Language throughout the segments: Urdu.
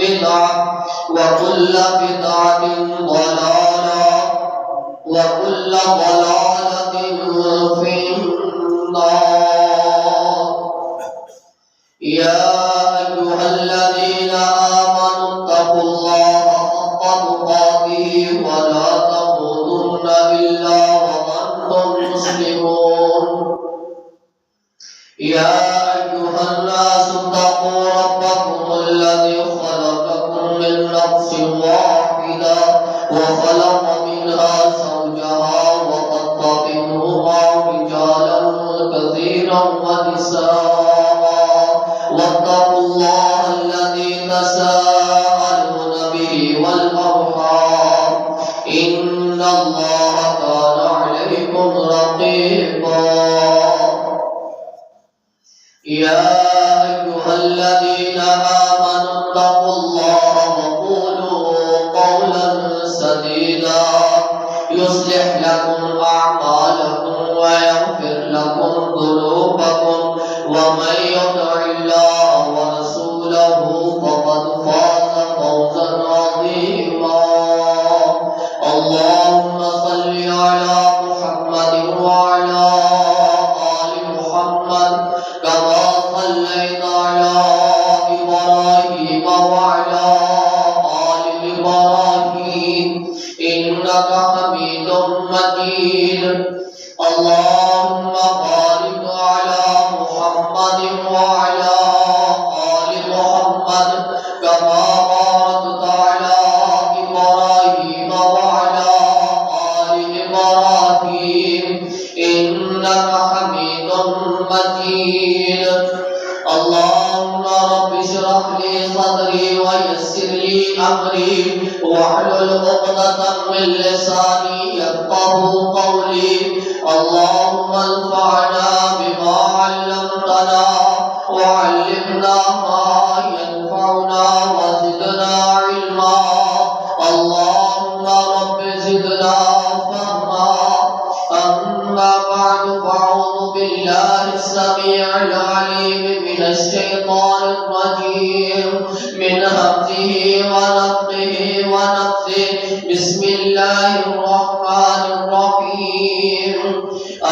بدعة وكل بدعة ضلالة وكل ضلالة في النار. يا أيها الذين آمنوا اتقوا الله حق تقاته ولا تموتن إلا وأنتم مسلمون. يا أيها الناس اتقوا ربكم الذي خلقكم من نفس واحدة وخلق منها زوجها وبث منهما رجالا كثيرا ونساء واتقوا الله الذي تساءلون به والأرحام إن الله كان عليكم رقيبا. يا أيها الذين آمنوا اتقوا الله وقولوا قولا سديدا يصلح لكم أعمالكم ويغفر لكم ذنوبكم ومن يطع الله ورسوله فقد فاز فوزا عظيما. اللهم صل على محمد وعلى آل محمد كما صليت على إبراهيم وعلى آل إبراهيم إنك حميد مجيد. اللهم بارك على محمد وعلى آل محمد كما باركت على إبراهيم وعلى آل إبراهيم إنك حميد مجيد. اللهم رب اشرح لي صدري ويسر لي أمري واحلل عقدة من لساني يفقهوا قولي. اللهم انفعنا بما علمتنا وعلمنا ما ينفعنا وزدنا علما. اللهم رب زدنا فهما. أما بعد فأعوذ بالله السميع العليم من الشيطان الرجيم من همزه ونفخه ونفثه. بسم الله الرحمن الرحيم.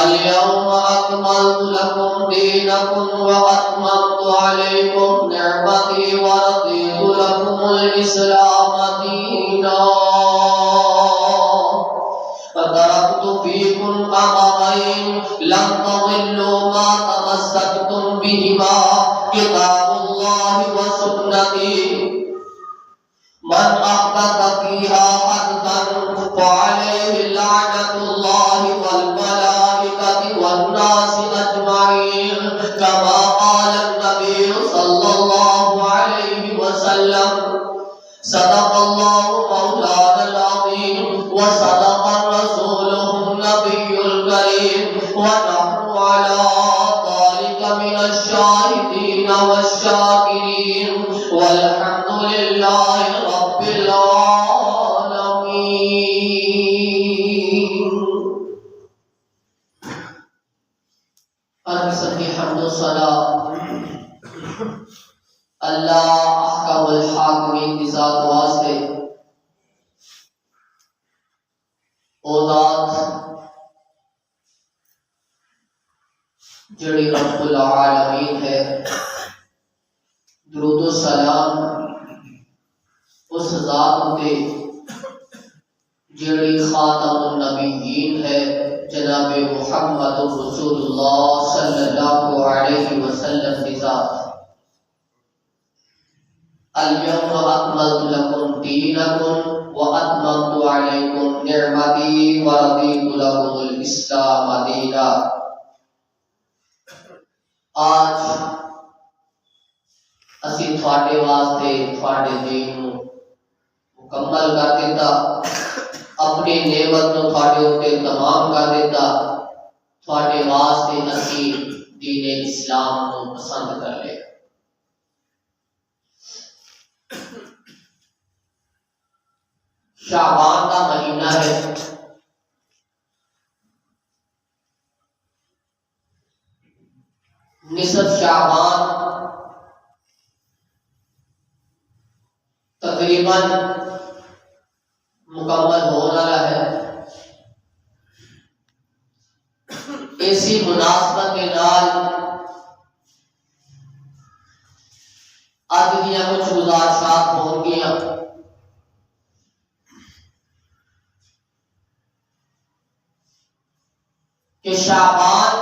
اليوم أكملت لكم دينكم وأتممت عليكم نعمتي ورضيت لكم الإسلام دينا. فتركت فيكم أمرين لن تضلوا ما تمسكتم بهما كتاب الله وسنتي. من أحدث فيها حدثا فعليه لعنة الله والملائكة والناس أجمعين كما قال النبي صلى الله عليه وسلم. صدق الله مولانا العظيم وصدق رسوله النبي الكريم ونحن على ذلك من الشاهدين والشاكرين والحمد لله رب العالمين. الحمد حمد الصلاة اللہ احکم الحاکمین کی ذات واسطے او ذات جڑی رب العالمین ہے. درود و سلام اس ذات تے جڑی خاتم النبیین ہے جناب محمد رسول اللہ صلی اللہ علیہ وسلم کی ذات. اليوم أكملت لكم دينكم وأتممت عليكم نعمتي ورضيت لكم الإسلام دينا. آج اسی تھوڑے واسطے تھوڑے دین مکمل کر دیتا, اپنی نعمت نو تھوڑے اوتے تمام کر دیتا. تھوڑے واسطے اسی دین اسلام نو پسند کر لیا. شعبان کا مہینہ ہے, نصف شعبان تقریباً مکمل ہونے والا ہے۔ اسی مناسبت کے نال اج دیاں کچھ گزارشات ہو گیا کہ شعبان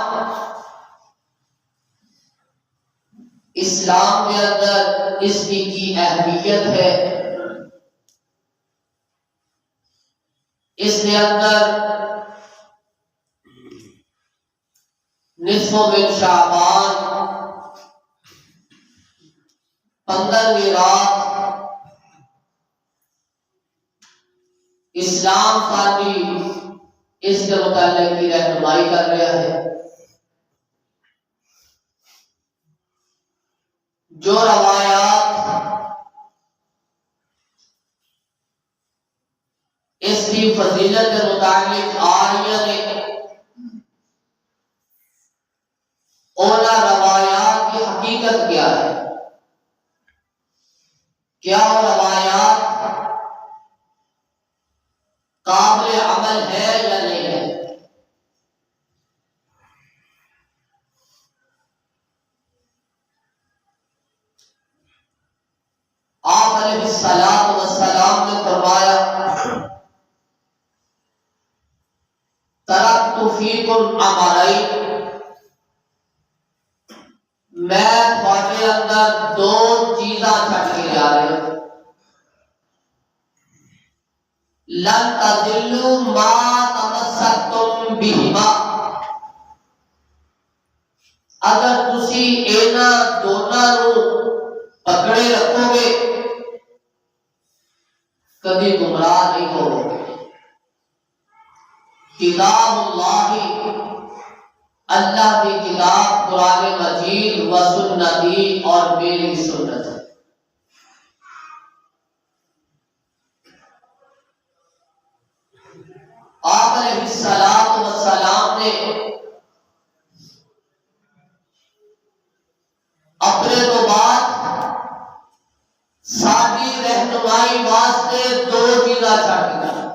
اسلام کے اندر اس کی اہمیت ہے، اس کے اندر نصف من شعبان 15ویں رات اسلام ساتھی اس کے متعلق کی رہنمائی کر رہا ہے۔ جو روایات اس کی فضیلت کے متعلق آ رہی ہیں، اولا روایات کی حقیقت کیا ہے؟ کیا وہ روایات قابل عمل ہے یا نہیں ہے؟ آپ علیہ السلام نے فرمایا ترکت فیکم امرین، میں تھوڑے اندر دو چیزاں چھٹ کے جا رہے ہیں، لن تضلوا ما تمسکتم بہما، اگر تسی اینا دونوں نو پکڑے رکھو گے کبھی گمراہ نہیں ہوگے۔ کتاب اللہ، اللہ کی کتاب قرآن مجید و سنتی اور میری سنت۔ آپ علیہ السلام نے اپنے تو بعد ساری رہنمائی واسطے دو چیزاں چھٹ دیا،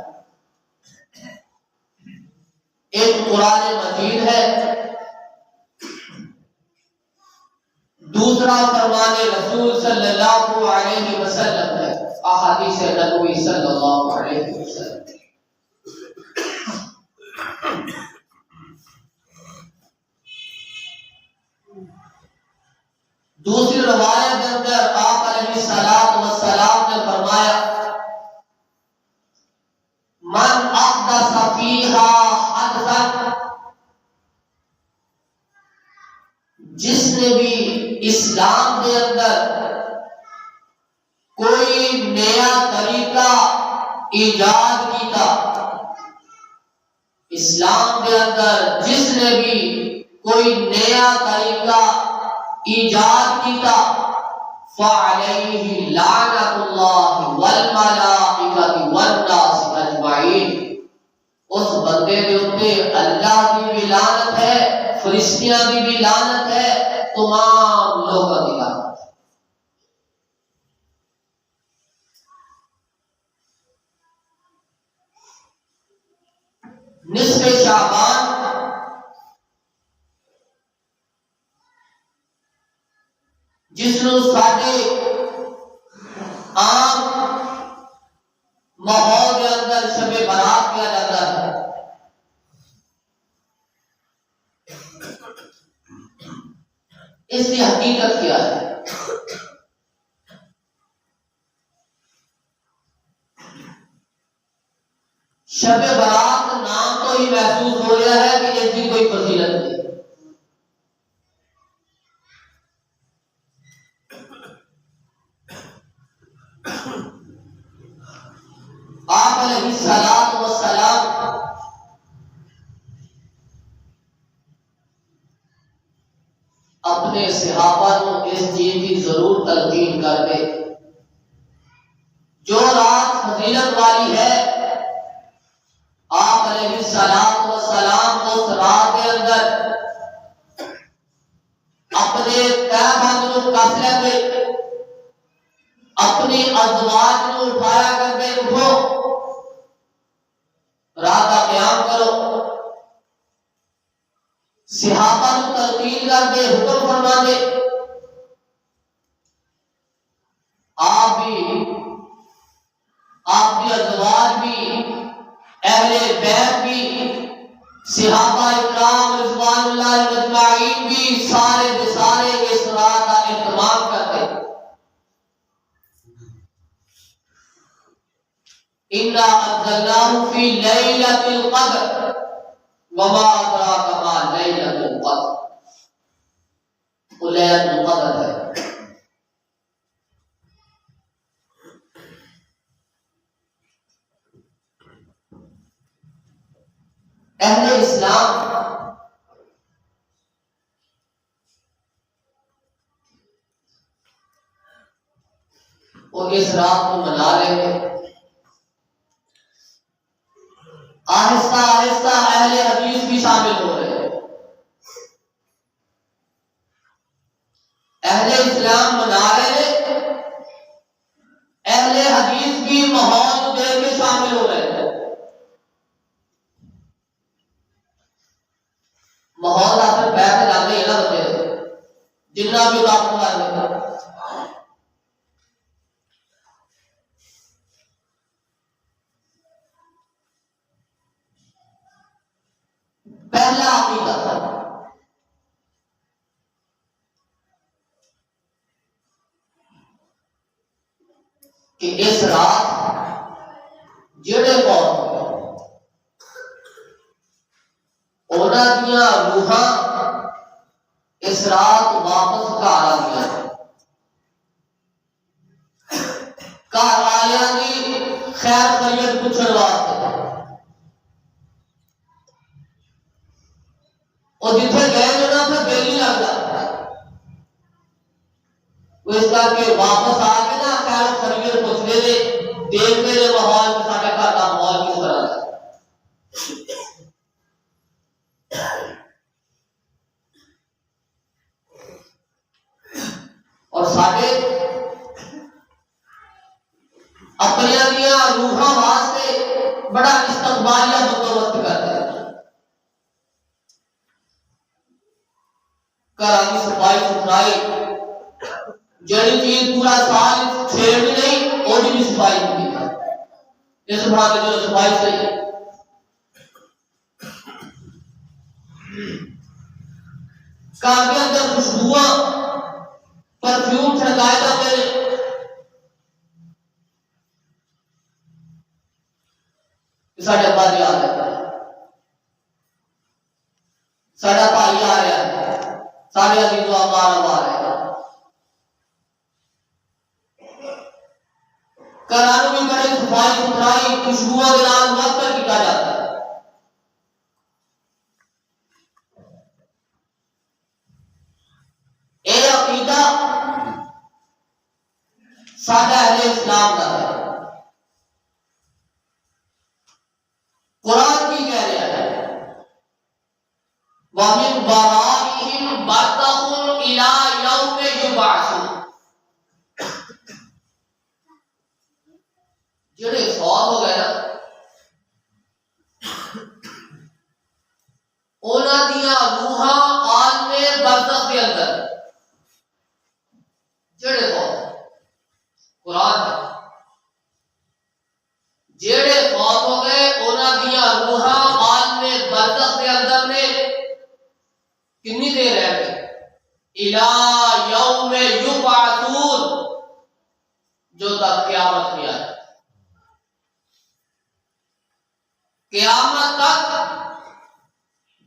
ایک قرآن مجید ہے، دوسرا فرمان رسول صلی اللہ علیہ وسلم ہے، احادیث نبوی صلی اللہ علیہ وسلم۔ دوسری روایت کے اندر آپ علیہ السلام نے فرمایا من احدث فیہا حدثا، جس نے بھی اسلام کے اندر کوئی نیا طریقہ ایجاد کیتا، اسلام کے اندر جس نے بھی کوئی نیا طریقہ ایجاد کیتا فعلیہ لعنت اللہ والملائکۃ والناس اجمعین، اس بندے کے اوپر اللہ کی بھی لعنت ہے، فرشتیاں کی بھی لعنت ہے، تمام لوگوں کی لعنت ہے۔ نصف شعبان جس نو ساڈے عام ماحول کے اندر شب برات کیا جاتا ہے، اس کی حقیقت کیا ہے؟ شب برات نام تو ہی محسوس ہو رہا ہے کہ اس کی کوئی فضیلت نہیں۔ آپ علیہ السلام اپنے صحابہ کو اس چیز کی ضرور تلقین کر دے، جو رات فضیلت والی ہے آپ علیہ السلام اس رات کے اندر اپنے تہبند کو کس لے، اپنی ازواج نو اٹھایا کرتے اٹھو رات کا قیام کرو، صحابہ نو تلقین کر دے حکم فرما دے، آپ بھی آپ کی ازواج بھی اہل بیت بھی صحابہ اکرام رضوان اللہ مجمعین بھی سارے کے سارے اس رات کا اہتمام کرتے۔ اِنَّا أَنزَلْنَاهُ فِي لَيْلَةِ الْقَدْرِ وَمَا أَدْرَاكَ مَا لَيْلَةُ الْقَدْرِ، وہ لیلۃ القدر ہے۔ اہل اسلام وہ اس رات کو منا لیں گے، آہستہ آہستہ اہل حدیث بھی شامل ہو رہے ہیں، اہل اسلام منا رہے ہیں، اہل حدیث بھی ماحول دے کے شامل ہو رہے ہیں۔ ماحول اثر بیٹھ جاتے ہیں نا بندے جنہ بھی طاقت کر لیتا۔ پہلا عقیدہ کہ اس رات جڑے قوم انہاں دیاں روحاں اس رات واپس گھر آ گیا، گھر آلیاں دی خیر خیریت پوچھن واسطے، اور جتھے گئے جو نا پھر دل نہیں لگتا، وہ اس کر کے واپس آ کے نا خیر خیریت پوچھنے دے دیکھتے دے ماحول کے سارے گھر کا ماحول کس طرح ہے۔ اور سارے اپنی دیا روحاں واسطے بڑا استقبالیہ بندوبست کرتے ہیں، گھر کی صفائی ستھرائی، جڑی چیز پورا سال چھیڑنی نہیں وہ بھی صفائی کی ہے، اس بات میں جو صفائی صحیح ہے، گھر کے اندر خوشبوواں پرفیوم چھڑکائے جاتے ہیں، ساڈا بھائی آ رہا ہے، ساڈا بھائی آ رہا ہے، سارے عزیز و اقارب آ رہے ہیں، گھروں میں بڑے صفائی ستھرائی خوشبوؤں کے نام وقت کیا جاتا ہے۔ اے عقیدہ سادہ اہل اسلام کا ہے، قرآن کی کہہ رہا ہے وَمِن وَرَائِهِمْ بَرْزَخٌ إِلَى يَوْمِ يُبْعَثُونَ، جڑے فوت ہو گئے نا انہاں دیاں روحاں عالم برزخ کے اندر، جڑے فوت قرآن ہے، جڑے فوت ہو گئے انہاں دیاں روحاں عالم برزخ کے اندر نے کتنی دیر رہ گئے؟ اِلَى يَوْمِ يُبْعَثُونَ، جو تک قیامت میں آئے، قیامت تک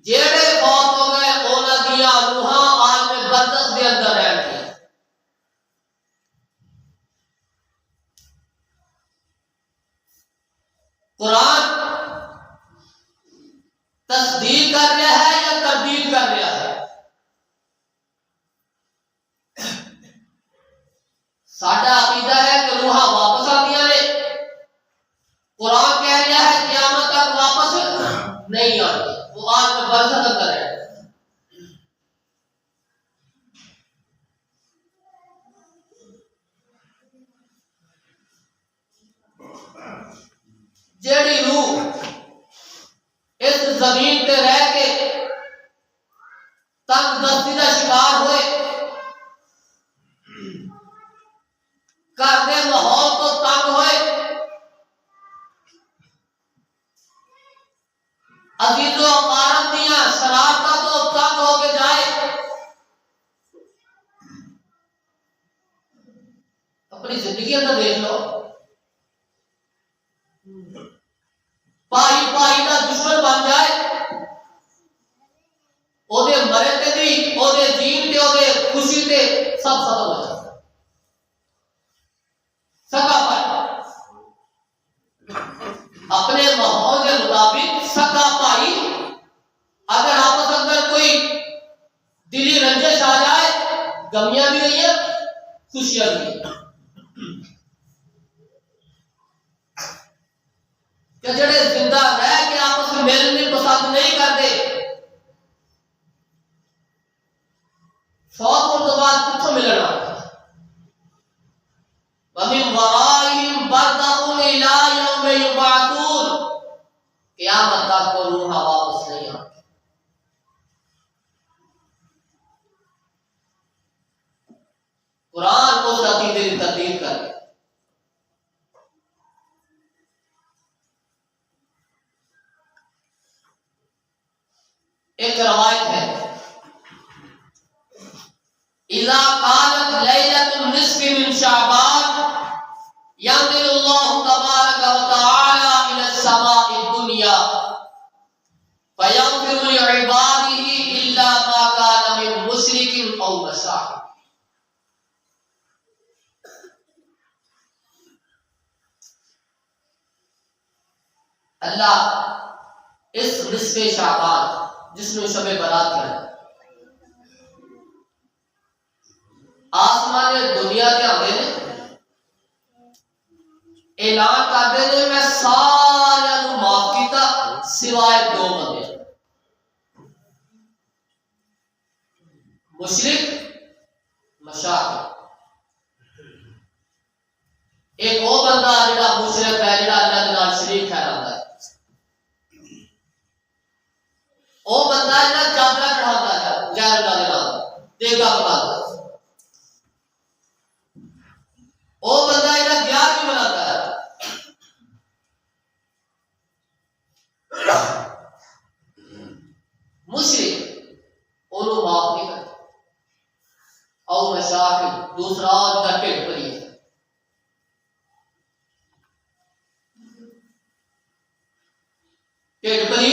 جڑے فوت ہو گئے انہاں دیاں روحاں عالم برزخ کے اندر رہ گئے۔ قرآن تصدیق کر رہا ہے یا تردید کر رہا ہے؟ ساڈا عقیدہ ہے کہ روحاں واپس آتیاں نے، قرآن کہہ رہا ہے قیامت تک واپس نہیں آتی، وہ آج میں برزخ دیکھ لو، پائی پائی کا دشمن بن جائے، او دے مرے تے دی، او دے جین تے، او دے خوشی تے سب ختم ہو جائے. سکا پائی اپنے ماحول کے مطابق سکا پائی اگر آپس اندر کوئی دلی رنجش آ جائے، غمیاں بھی ہوئی ہیں، خوشیاں بھی ہیں. کہ جڑے زندہ رہ کے آپس میں ملنے پسند نہیں کرتے، فوت ہونے کے بعد کتوں ملنا؟ وَمِن وَرَائِهِمْ بَرْزَخٌ إِلَىٰ يَوْمِ يُبْعَثُونَ، قیامت تک کو روح واپس نہیں آتی. قرآن کو عقیدے کی تردید کر کے ایک روایت ہے، اذا كانت ليلة النصف من شعبان ينزل الله تبارك وتعالى إلى السماء الدنيا فيغفر لعباده إلا ما كان من مشرك أو مشاهد. اللہ اس نصف شعبان جس میں شب برات ہے، آسمان دنیا کے آگے نے اعلان کرتے ہیں میں سارے نو معاف کیتا سوائے دو بندے، مشرک مشاہد. ایک وہ بندہ جڑا مشرک ہے، جڑا اللہ کے نال شریک ٹھہراتا ہے، وہ بندہ جڑا چادر چڑھاتا ہے غیر اللہ کے نام، دیگا بناتا ہے، وہ بندہ جڑا دیار بھی بناتا ہے. مشرک انہوں معاف نہیں کرتا. او مشاہد دوسرا جڑا ٹھٹ پری ہے، ٹھٹ پری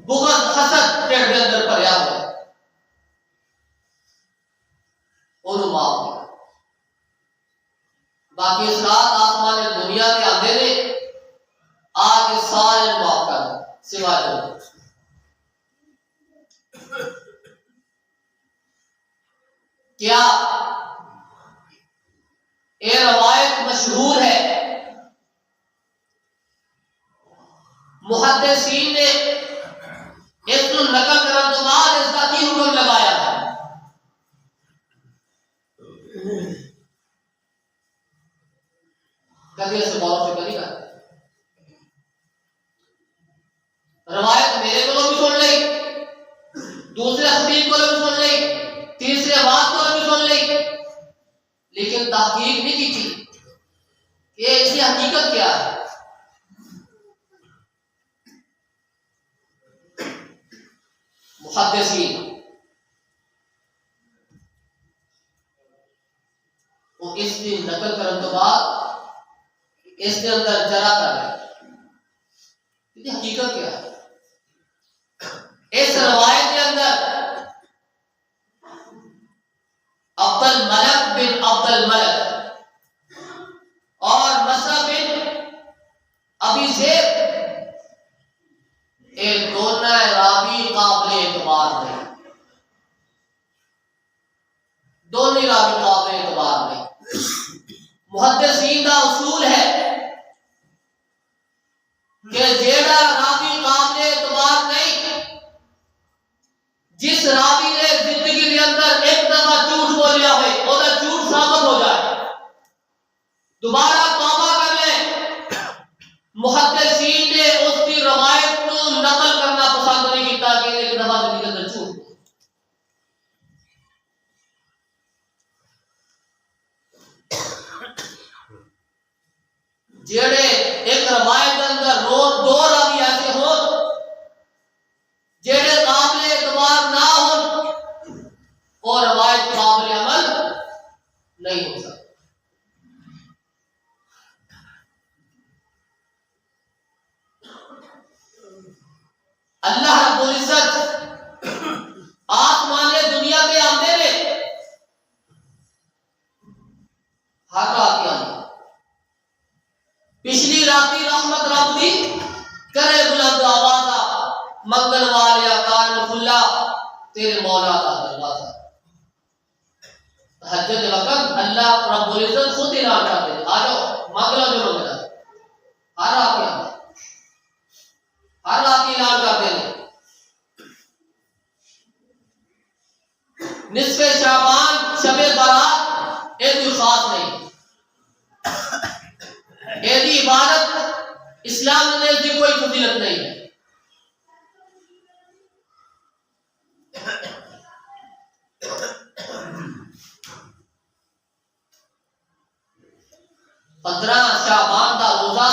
بغض حسد ٹھٹ کے اندر بھریا ہوا ہے، انہوں معاف نہیں کرتا. باقی اسرات آسمان دنیا کے آندے نے آ کے سارے معاف کر دیں سوائے دو. کیا یہ روایت مشہور ہے؟ محدثین نے اس کو نقل کرنے کے بعد اس کا کی حکم لگایا ہے؟ کبھی اس غور فکر نہیں کرتے. روایت میرے کو بھی سن لی، دوسرے خطیب کو بھی سن لی، تیسرے بات کو بھی سن لی، لیکن تحقیق نہیں کی تھی کہ اس کی حقیقت کیا ہے. محدثین وہ اس کی نقل کرنے کے بعد اس کے اندر جرا کر رہے کہ حقیقت کیا ہے. اس روایت کے اندر عبد الملک بن عبد الملک اور نصر بن ابی زید ایک دونوں راوی قابل اعتبار نہیں، دونوں راوی قابل اعتبار نہیں. محدثین کا اصول ہے کہ جیڑا راوی قابل اعتبار نہیں، جس راوی نے زندگی کے اندر ایک دفعہ جھوٹ بولیا ہوئے وہ جھوٹ ثابت ہو جائے، دوبارہ توبہ کر لے، محدثین نے اس کی روایت کو نقل کرنا پسند نہیں کیتا کہ ایک دفعہ زندگی کے اندر جھوٹ. جڑے ایک روایت کے اندر دو راوی ایسے ہوں جڑے قابل اعتبار نہ ہوں، اور روایت قابل عمل نہیں ہو سکتی. اللہ رب العزت آسمان دنیا کے آندے نے ہر رات آندے پچھلی راتی رحمت رب دی کرے بلند آوازہ منگل والیا کان کھلا تیرے مولا کا دروازہ تہجد وقت اللہ رب العزت خود اعلان کر دے آ جاؤ مانگ لو جو منگنا ہر رات آندے ہر رات اعلان کر دے نصف شعبان شب برات یہ کوئی خاص نہیں یہ عبادت اسلام میں اس کی کوئی فضیلت نہیں ہے پندرہ شعبان کا روزہ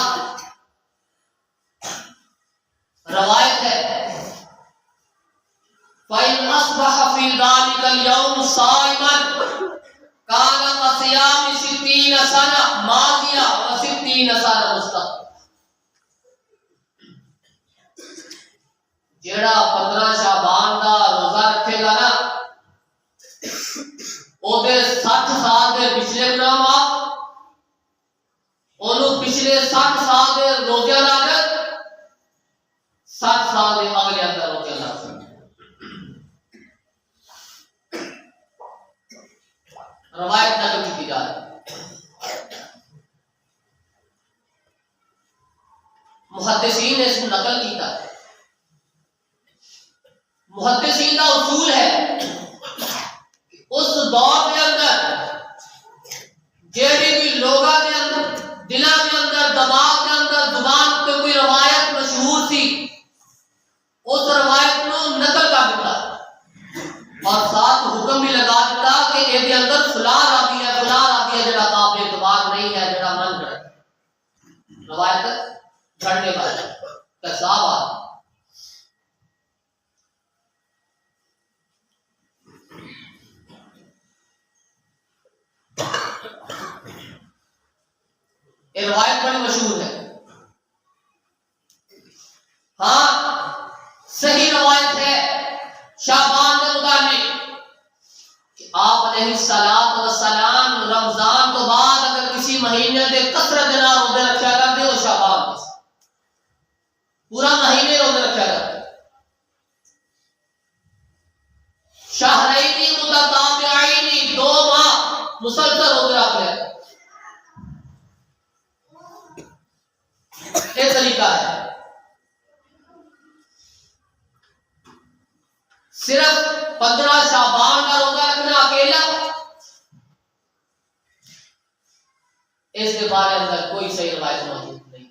روایت ہے فَإِنْ أَصْبَحَ فِي ذَلِكَ الْيَوْمِ صَائِمًا كَانَ كَصِيَامِ 60 سَنَةً مَاضِيَةً و60 سَنَةً مُسْتَقْبِلَةً جیڑا 15 شعبان دا روزہ رکھے گا نا او دے 60 سال دے پچھلے گناہ معاف اونوں پچھلے 60 سال دے روزے لاگت 60 سال دے اگلے اندر روزے لاگت روایت نقل کی جا رہی محدثین نے اس کو نقل کیتا ہے محدثین کا اصول ہے اس دور کے اندر جیڑی بھی لوگاں کے اندر دلاں کے اندر دماغ کے اندر زبان پہ کوئی روایت مشہور تھی اس روایت کو نقل کر دیتا اور ساتھ حکم بھی لگا دیتا کہ یہ اندر فلاں راوی ہے جڑا قابل اعتبار نہیں ہے جڑا من کرے روایت جھڑنے والا کذاب آدمی یہ روایت بڑی مشہور ہے ہاں صحیح روایت ہے شعبان کے متعلق کہ آپ علیہ الصلوۃ والسلام رمضان تو بعد اگر کسی مہینے دے کثرت دے نال روزے رکھیا کرتے ہو شعبان میں پورا مہینے روزے رکھیا کرتے شہرین متتابعین 2 ماہ مسلسل روزے رکھ لے یہ طریقہ ہے صرف 15 شعبان کا روزہ رکھنا اکیلا اس کے بارے میں کوئی صحیح روایت موجود نہیں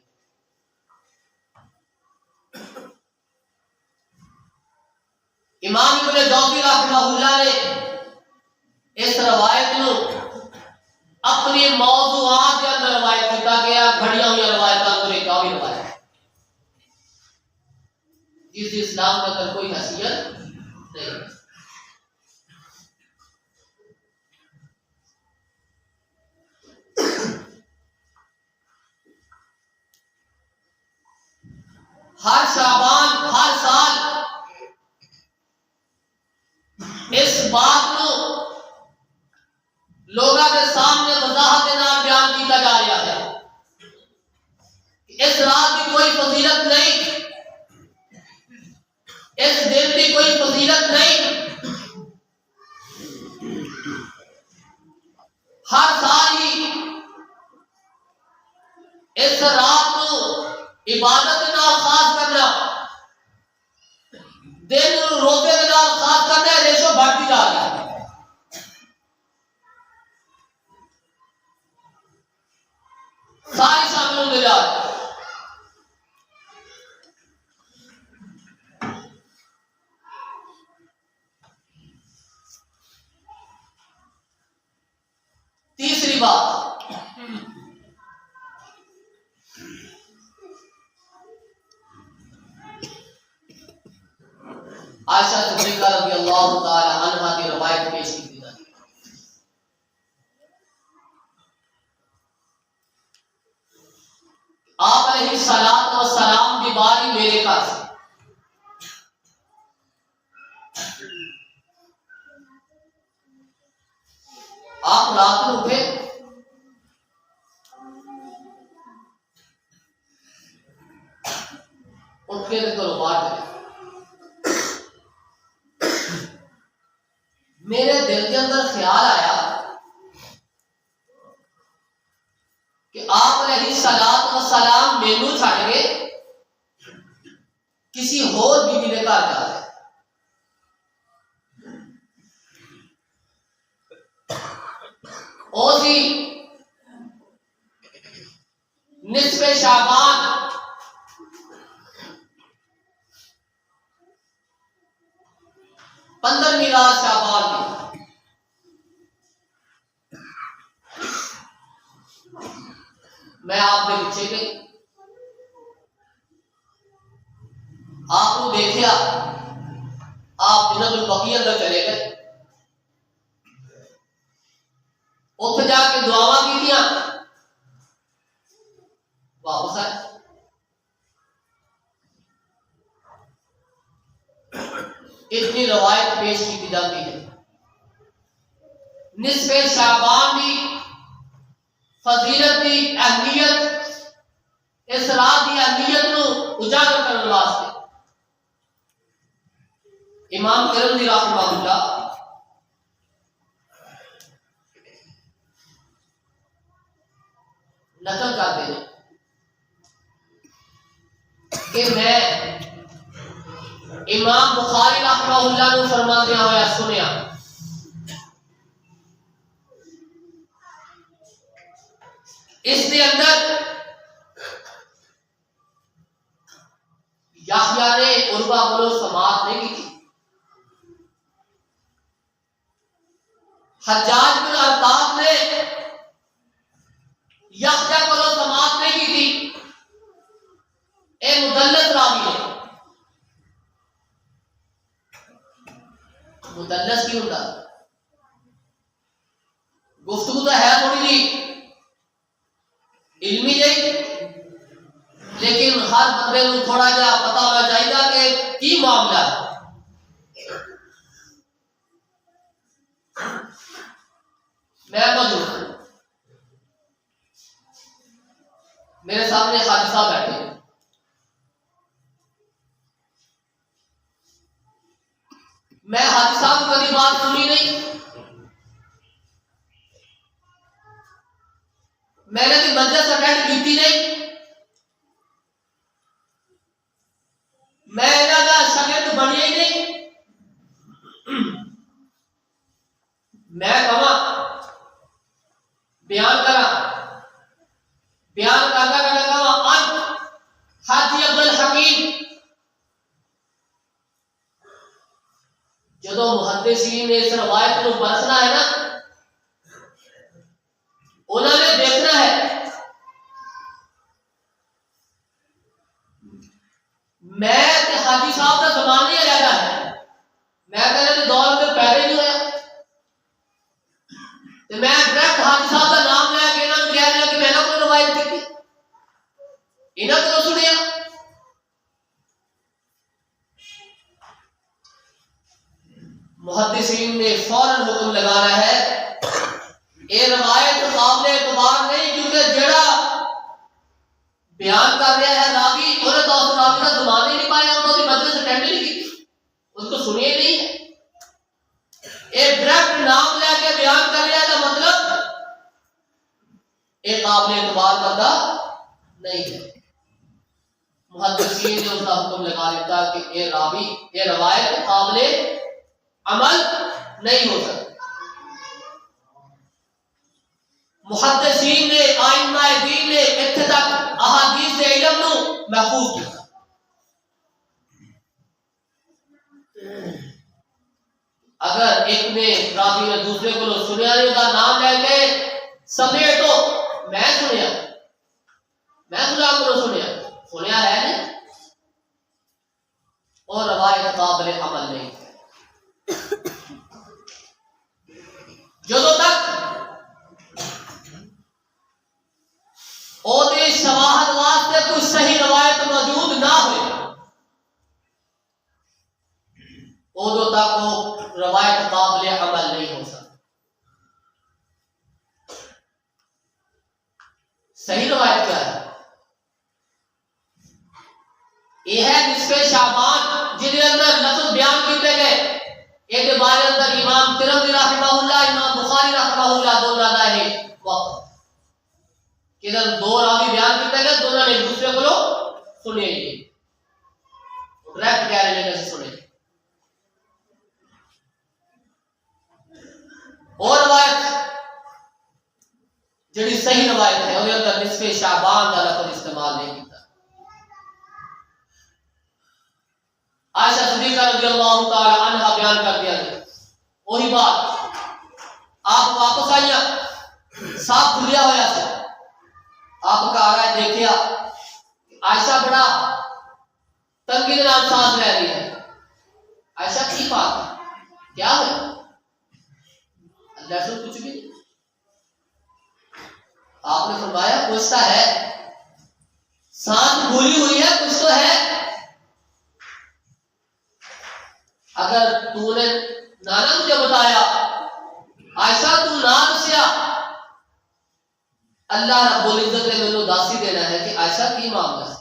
امام ابن جوزی رحمہ اللہ نے اس روایت کو اپنی موضوعات کے اندر روایت کیتا گیا گھڑیاں ہوئی روایت اندر ایک اور روایت جس اسلام کے اندر کوئی حیثیت نہیں ہر شعبان ہر سال اس بات کو لوگوں کے سامنے وضاحت کے نام بیان کیتا جا رہا ہے اس رات کی کوئی فضیلت نہیں اس دن کی کوئی فضیلت نہیں ہر سال ہی اس رات کو عبادت کے نام خاص کرنا دن روزے کے نام خاص کرنا ہے ریشو بڑھتی جا رہی ہے ساری شامل ہوتے جا رہے ہیں تیسری بات عائشہ صدیقہ رضی اللہ تعالی عنہا کی روایت پیش کی گئی ہے آپ علیہ الصلوۃ والسلام کی باری میرے گھر سے رات میں اٹھے اٹھ کے کرو بات ہے. میرے دل کے اندر خیال آیا کہ آپ علیہ الصلوۃ والسلام مینو چھڑ کے کسی اور بیوی کے گھر جا رہے. او سی نصف شعبان 15 رات شعبان کی. میں آپ کے پیچھے گئی, آپ کو دیکھا, آپ جنت البقیع اندر چلے گئے, اتنے جا کے دعاواں کی دیا, واپس آئے. اتنی روایت پیش کی جاتی ہے. نصف شعبان کی فضیلت کی اہمیت, اس رات کی اہمیت کو اجاگر کرنے واسطے امام ترمذی رحمہ اللہ نقل کرتے ہیں کہ میں امام بخاری رحمہ اللہ نے فرماتے ہوا سنیا اس کے اندر یحییٰ نے عروہ کو سماعت نہیں کی تھی, حجاج بن ارطاط نے یحییٰ کو سماعت نہیں کی تھی. اے مدلس راوی ہے. مدلس کی ہوتا گفتگو تو ہے تھوڑی جی علمی جی, لیکن ہر بندے کو تھوڑا جا پتا ہونا چاہیے کہ کی معاملہ ہے. میں موجود ہوں, میرے سامنے حاجی صاحب بیٹھے, میں حاجی صاحب کو کبھی بات سنی نہیں, میں نے بھی مجلس اٹینڈ کی نہیں, میں انہاں دا شاگرد بنیا ہی نہیں. میں کہاں بیان کرا کہاں انت حاجی عبد الحکیم. جدو محدثین نے اس روایت کو برسنا ہے نا, انہوں نے دیکھنا ہے میں حاجی صاحب کا زمان نہیں علیحدہ ہے, میں کہنے کے دور میں پیدا نہیں ہوا, تو میں ڈائریکٹ حاجی صاحب کا نام لے کے انہوں نے کہہ دیا کہ میں نے کوئی روایت کی تھی, انہوں نے سنیا. محدثین نے فوراً حکم لگانا ہے یہ روایت قابل اعتبار نہیں, کیونکہ جڑا بیان کر رہا ہے راوی انہیں تو اس راوی کا زمان ہی نہیں پایا, انہوں نے مجلس اٹینڈ نہیں کی, اس کو سنی ہی نہیں ہے. ایک ڈائریکٹ نام لے کے بیان کر رہا ہے, مطلب ایک قابل اعتبار بندہ نہیں ہے. محدثین نے اس کا حکم لگا دیتا کہ یہ راوی یہ روایت قابل عمل نہیں ہو سکتا. محدثین نے ائمہ دین نے اتنے تک احادیث کے علم نو محفوظ کیا. اگر ایک نے راوی نے دوسرے کو سنیا نہیں ہوتا نام لے کے سمے تو میں سنیا کو سنیا ہے نہیں, اور روایت قابل عمل نہیں ہے. جدو تک اودے شواہد واسطے کوئی صحیح روایت موجود نہ ہوئے, ادو تک وہ روایت قابل عمل نہیں ہو سکتی. یہ ہے نصف شعبان جن اندر لفظ بیان کیتے گئے. یہ بارے اندر امام ترمذی رحمہ اللہ امام بخاری رحمہ اللہ دونوں دا ہے وقت کہ دو راوی بیان کیتے گئے, دونوں نے ایک دوسرے کو سنے ڈائریکٹ کہہ رہے ہیں کہ سنے. اور روایت جڑی صحیح روایت ہے وہ اندر نصف شعبان کا لفظ استعمال نہیں کیتا. عائشہ صدیقہ رضی اللہ تعالی عنہا بیان کر دیا گیا وہی بات آپ واپس آئیا صاف کھلیا ہوا سے آپ کا آ رہا ہے دیکھیا عائشہ بڑا تنگی کے نام سانس رہ رہی ہے. عائشہ کی بات کیا ہے؟ اللہ سے کچھ بھی نہیں. آپ نے فرمایا کچھ تو ہے, سانس بھولی ہوئی ہے, کچھ تو ہے. اگر تو نے نانا مجھے بتایا عائشہ تو نہ دسیا, اللہ رب العزت نے مینوں دس ہی دینا ہے کہ عائشہ کی معاملہ ہے,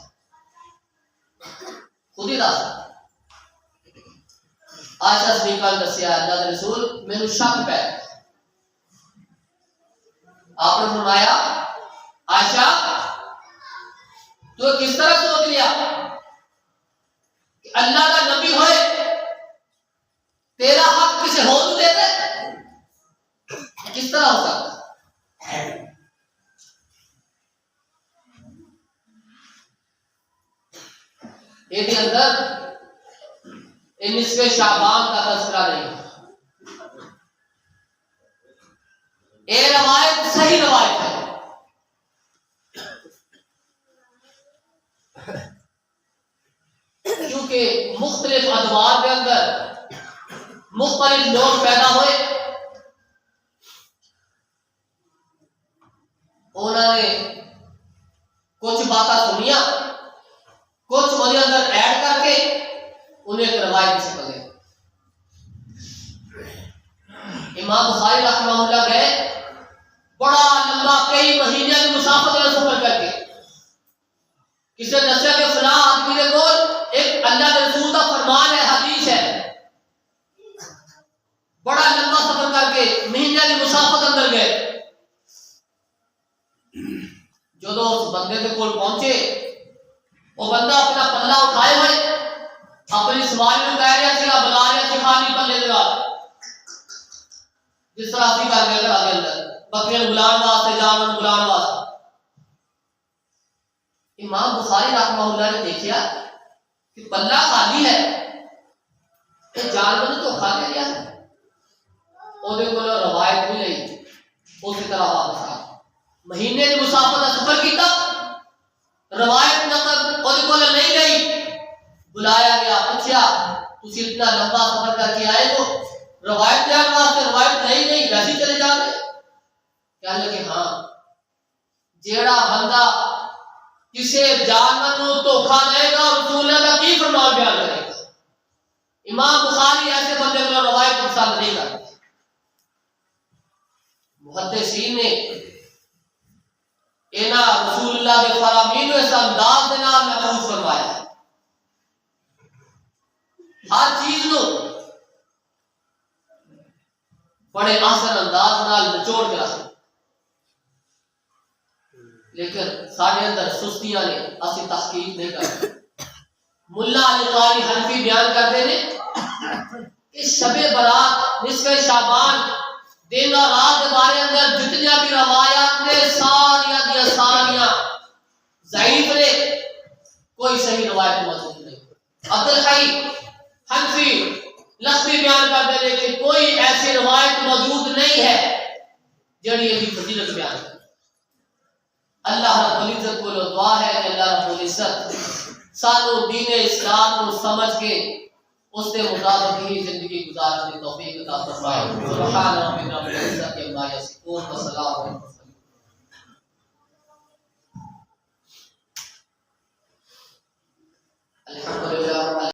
خود ہی دس. عائشہ صدیقہ نے دسیا اللہ کے رسول مینوں شک پہ. آپ نے فرمایا عائشہ تو کس طرح سوچ لیا کہ اللہ کا نبی ہوئے تیرا حق کسی اور کو دے دے, کس طرح ہو سکتا ہے؟ یہ اندر نصف شعبان کا تذکرہ نہیں. یہ روایت صحیح روایت ہے. کیونکہ مختلف ادوار کے اندر مختلف لوگ پیدا ہوئے, انہوں نے کچھ باتیں سنیا, کچھ وہ اندر ایڈ کر کے انہیں ایک روایت سے پڑھے. امام بخاری رحمہ اللہ گئے بڑا لمبا کئی مہینے کی مسافت میں سفر کر کے, کسی نے دسیا کہ فلاں آدمی کے کول ایک اللہ کے رسول کا فرمان ہے, حدیث ہے. بڑا لمبا سفر کر کے مہینے کی مسافت اندر گئے. جدو اس بندے کے کول پہنچے وہ بندہ اپنا پلہ اٹھائے ہوئے اپنی سواری میں کہہ رہا تھا بلا رہا تھا خالی پلے لگا, جس طرح اسی کر کے آگے اندر بکریاں بلان واسطے جانور بلان واسطے. امام بخاری رحمہ اللہ نے دیکھا کہ پلہ خالی ہے, کہ جانور نے تو کھا لیا ہے. وہ روایت بھی نہیں, اسی طرح واپس آ مہینے کی مسافت کا سفر کیتا, روایت نقل وہ نہیں گئی. بلایا گیا, پوچھا تسی اتنا لمبا سفر کر کے آئے تو روایت جان واسطے, روایت نہیں ویسے چلے جاتے. کہنے لگے ہاں جیڑا بندہ کسی جانور کو دھوکا دے گا رسول اللہ کا کی فرمان بیان کرے گا. امام بخاری ایسے بندے کو روایت پسند نہیں کرتے. محدثین نے اینا رسول اللہ کے فرامین اس انداز کے نام محفوظ فرمایا ہے. ہر چیز نو بڑے آسان انداز نال نچوڑ کے رکھتے, لیکن سارے اندر سستیاں نے اسی تحقیق نہیں کرتے. ملا علی قاری حنفی بیان کرتے ہیں کہ شب برات نصف شعبان دن اور رات کے بارے اندر جتنی بھی روایات نے ساریاں ضعیف نے, کوئی صحیح روایت موجود نہیں. عبد الحی حنفی لخمی بیان کرتے ہیں کہ کوئی ایسی روایت موجود نہیں ہے جڑی یہ فضیلت بیان کرے. اللہ رب العزت کو دعا ہے کہ اللہ رب العزت سانو دین اسلام کو سمجھ کے اس کے مطابق ہی زندگی گزارنے کی توفیق عطا فرمائے. سبحان ربک رب العزت عما یصفون وسلام علی المرسلین. الحمدللہ.